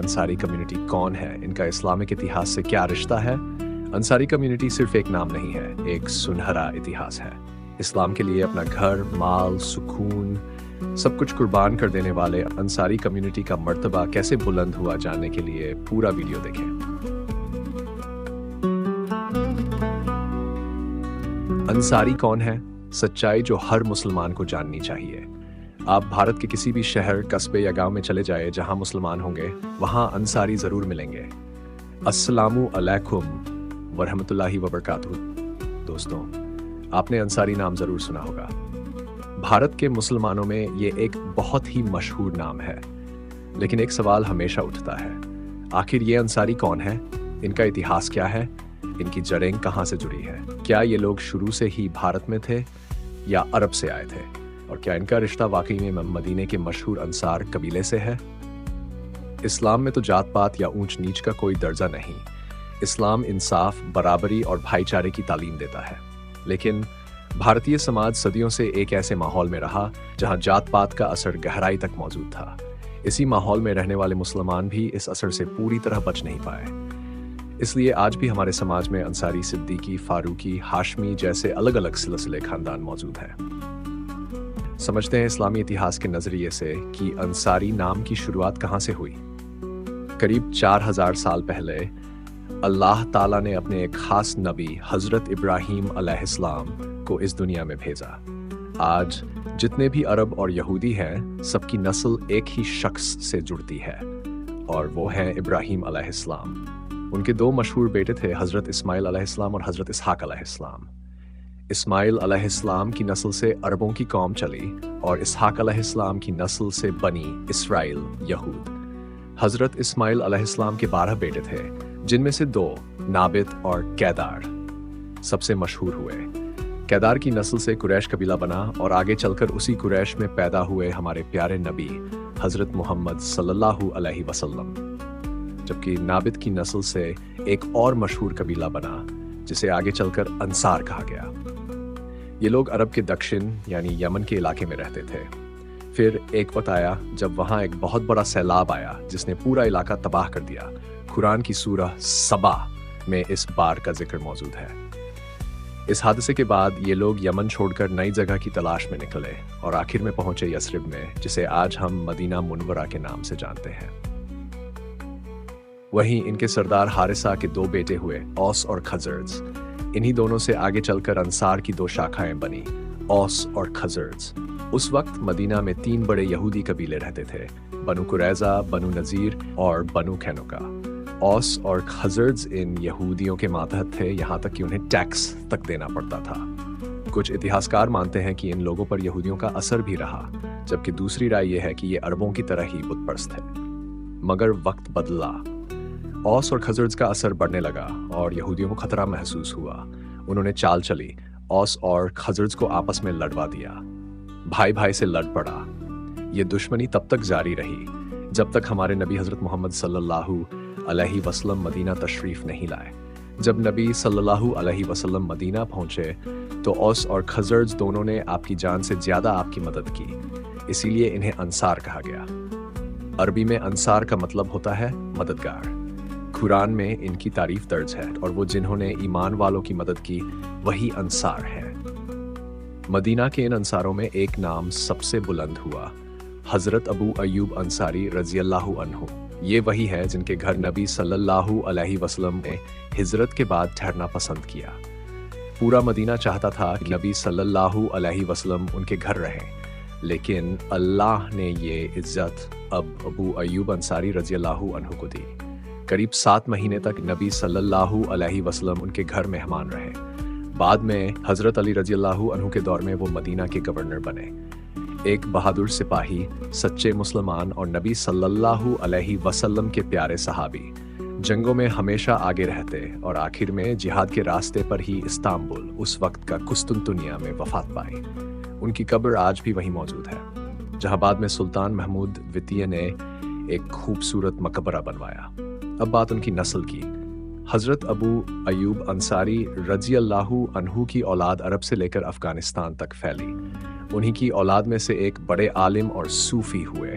Ansari community कौन है, इनका इस्लामिक इतिहास से क्या रिश्ता है। अंसारी कम्युनिटी सिर्फ एक नाम नहीं है, एक सुनहरा इतिहास है। इस्लाम के लिए अपना घर, माल, सुकून सब कुछ कुर्बान कर देने वाले अंसारी कम्युनिटी का मर्तबा कैसे बुलंद हुआ, जानने के लिए पूरा वीडियो देखें। अंसारी कौन है? सच्चाई जो हर मुसलमान को जाननी चाहिए। आप भारत के किसी भी शहर, कस्बे या गांव में चले जाए जहां मुसलमान होंगे, वहां अंसारी जरूर मिलेंगे। अस्सलामु अलैकुम वरहमतुल्लाहि वबरकातुहू। दोस्तों, आपने अंसारी नाम जरूर सुना होगा। भारत के मुसलमानों में ये एक बहुत ही मशहूर नाम है, लेकिन एक सवाल हमेशा उठता है, आखिर ये अंसारी कौन है? इनका इतिहास क्या है? इनकी जड़ें कहां से जुड़ी है? क्या ये लोग शुरू से ही भारत में थे या अरब से आए थे? और क्या इनका रिश्ता वाकई में मदीने के मशहूर अंसार कबीले से है? इस्लाम में तो जात पात या ऊंच नीच का कोई दर्जा नहीं। इस्लाम इंसाफ, बराबरी और भाईचारे की तालीम देता है। लेकिन भारतीय समाज सदियों से एक ऐसे माहौल में रहा जहां जात पात का असर गहराई तक मौजूद था। इसी माहौल में रहने वाले मुसलमान भी इस असर से पूरी तरह बच नहीं पाए। इसलिए आज भी हमारे समाज में अंसारी, सिद्दीकी, फारूकी, हाशमी जैसे अलग अलग सिलसिले खानदान मौजूद हैं। समझते हैं इस्लामी इतिहास के नजरिए से कि अंसारी नाम की शुरुआत कहां से हुई। करीब 4000 साल पहले अल्लाह ताला ने अपने एक खास नबी हजरत इब्राहीम अलैहिस्सलाम को इस दुनिया में भेजा। आज जितने भी अरब और यहूदी हैं, सबकी नस्ल एक ही शख्स से जुड़ती है और वो है इब्राहीम अलैहिस्सलाम। उनके दो मशहूर बेटे थे, हजरत इस्माइल अलैहिस्सलाम और हजरत इसहाक अलैहिस्सलाम। इस्माइल अलैहिस्सलाम की नस्ल से अरबों की कौम चली और इसहाक अलैहिस्सलाम की नस्ल से बनी इसराइल, यहूद। हजरत इस्माइल अलैहिस्सलाम के 12 बेटे थे, जिनमें से 2 नाबित और कैदार सबसे मशहूर हुए। कैदार की नस्ल से कुरैश कबीला बना और आगे चलकर उसी कुरैश में पैदा हुए हमारे प्यारे नबी हजरत मोहम्मद सल्लल्लाहु अलैहि वसल्लम। जबकि नाबित की नस्ल से एक और मशहूर कबीला बना जिसे आगे चलकर अंसार कहा गया। ये लोग अरब के दक्षिण यानी यमन के इलाके में रहते थे। फिर एक वक्त आया जब वहां एक बहुत बड़ा सैलाब आया जिसने पूरा इलाका तबाह कर दिया। कुरान की सूरह सबा में इस बार का जिक्र मौजूद है। इस हादसे के बाद ये लोग यमन छोड़कर नई जगह की तलाश में निकले और आखिर में पहुंचे यसरिब में, जिसे आज हम मदीना मुनव्वरा के नाम से जानते हैं। वहीं इनके सरदार हारिसा के 2 बेटे हुए, औस और खजर्ज। इन्हीं दोनों से आगे चलकर अंसार की 2 शाखाएं बनी, औस और खजर्ज। उस वक्त मदीना में 3 बड़े यहूदी कबीले रहते थे, बनु कुरैजा, बनु नजीर और बनु कैनुका। औस और खजर्ज इन यहूदियों के मातहत थे, यहाँ तक कि उन्हें टैक्स तक देना पड़ता था। कुछ इतिहासकार मानते हैं कि इन लोगों पर यहूदियों का असर भी रहा, जबकि दूसरी राय यह है कि ये अरबों की तरह ही बुत परस्त थे। मगर वक्त बदला, औस और खजर्ज का असर बढ़ने लगा और यहूदियों को खतरा महसूस हुआ। उन्होंने चाल चली, औस और खजर्ज को आपस में लड़वा दिया। भाई भाई से लड़ पड़ा। ये दुश्मनी तब तक जारी रही जब तक हमारे नबी हजरत मोहम्मद सल्लल्लाहु अलैहि वसल्लम मदीना तशरीफ नहीं लाए। जब नबी सल्लल्लाहु अलैहि वसल्लम मदीना पहुंचे तो औस और खजर्ज दोनों ने आपकी जान से ज्यादा आपकी मदद की, इसीलिए इन्हें अंसार कहा गया। अरबी में अंसार का मतलब होता है मददगार। कुरान में इनकी तारीफ दर्ज है और वो जिन्होंने ईमान वालों की मदद की वही अंसार है। मदीना के इन अंसारों में एक नाम सबसे बुलंद हुआ, हजरत अबू अयूब अंसारी रज़ियल्लाहु अन्हु। ये वही है जिनके घर नबी सल्लल्लाहु अलैहि वसल्लम ने हिजरत के बाद ठहरना पसंद किया। पूरा मदीना चाहता था कि नबी सल्लल्लाहु अलैहि वसल्लम उनके घर रहें, लेकिन अल्लाह ने ये इज्जत अब अबू अयूब अंसारी रज़ियल्लाहु अन्हु को दी। करीब 7 महीने तक नबी सल्लल्लाहु अलैहि वसल्लम उनके घर मेहमान रहे। बाद में हजरत अली रज़ियल्लाहु अन्हु के दौर में वो मदीना के गवर्नर बने। एक बहादुर सिपाही, सच्चे मुसलमान और नबी सल्लल्लाहु अलैहि वसल्लम के प्यारे सहाबी, जंगों में हमेशा आगे रहते और आखिर में जिहाद के रास्ते पर ही इस्तांबुल, उस वक्त का कुस्तुनतुनिया में वफात पाई। उनकी कब्र आज भी वहीं मौजूद है, जहां बाद में सुल्तान महमूद द्वितीय ने एक खूबसूरत मकबरा बनवाया। अब बात उनकी नस्ल की। हजरत अबू अयूब अंसारी रज़ियल्लाहु अन्हु की औलाद अरब से लेकर अफगानिस्तान तक फैली। उन्हीं की औलाद में से एक बड़े आलिम और सूफी हुए।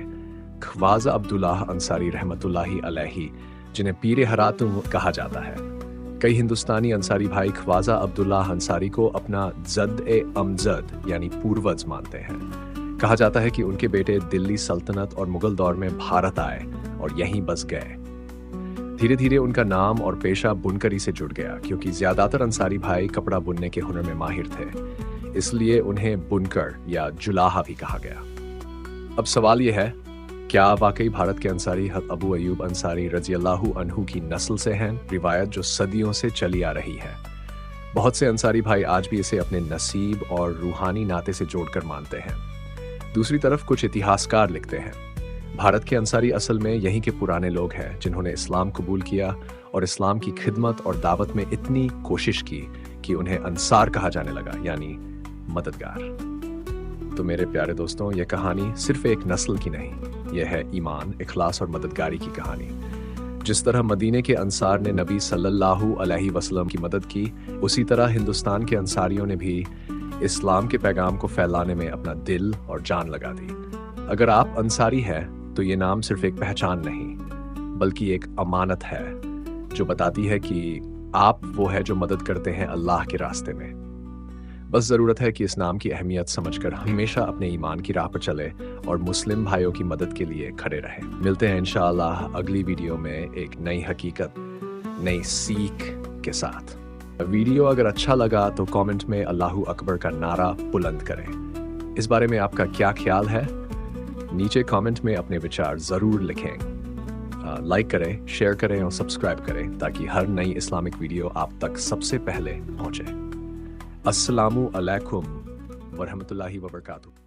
ख्वाजा अब्दुल्लाह अंसारी रहमतुल्लाहि अलैहि, जिन्हें पीर हरातुम कहा जाता है। कई हिंदुस्तानी अंसारी भाई ख्वाजा अब्दुल्लाह अंसारी को अपना जद-ए-अमजद यानी पूर्वज मानते हैं। कहा जाता है कि उनके बेटे दिल्ली सल्तनत और मुगल दौर में भारत आए और यहीं बस गए। धीरे धीरे उनका नाम और पेशा बुनकरी से जुड़ गया, क्योंकि ज्यादातर अंसारी भाई कपड़ा बुनने के हुनर में माहिर थे, इसलिए उन्हें बुनकर या जुलाहा भी कहा गया। अब सवाल यह है, क्या वाकई भारत के अंसारी अबू अयूब अंसारी रज़ियल्लाहु अन्हु की नस्ल से हैं? रिवायत जो सदियों से चली आ रही है। बहुत से अंसारी भाई आज भी इसे अपने नसीब और रूहानी नाते से जोड़कर मानते हैं। दूसरी तरफ कुछ इतिहासकार लिखते हैं, भारत के अंसारी असल में यहीं के पुराने लोग हैं जिन्होंने इस्लाम कबूल किया और इस्लाम की खिदमत और दावत में इतनी कोशिश की कि उन्हें अंसार कहा जाने लगा, यानी मददगार। तो मेरे प्यारे दोस्तों, यह कहानी सिर्फ एक नस्ल की नहीं, यह है ईमान, इखलास और मददगारी की कहानी। जिस तरह मदीने के अंसार ने नबी सल्लल्लाहु अलैहि वसल्लम की मदद की, उसी तरह हिंदुस्तान के अंसारियों ने भी इस्लाम के पैगाम को फैलाने में अपना दिल और जान लगा दी। अगर आप अंसारी हैं तो ये नाम सिर्फ एक पहचान नहीं, बल्कि एक अमानत है जो बताती है कि आप वो है जो मदद करते हैं अल्लाह के रास्ते में। बस ज़रूरत है कि इस नाम की अहमियत समझकर हमेशा अपने ईमान की राह पर चले और मुस्लिम भाइयों की मदद के लिए खड़े रहें। मिलते हैं इंशाअल्लाह अगली वीडियो में एक नई हकीकत, नई सीख के साथ। वीडियो अगर अच्छा लगा तो कमेंट में अल्लाहू अकबर का नारा बुलंद करें। इस बारे में आपका क्या ख्याल है? नीचे कमेंट में अपने विचार ज़रूर लिखें। लाइक करें, शेयर करें और सब्सक्राइब करें ताकि हर नई इस्लामिक वीडियो आप तक सबसे पहले पहुंचे। अस्सलामु अलैकुम वरहमतुल्लाहि वबरकातुहू।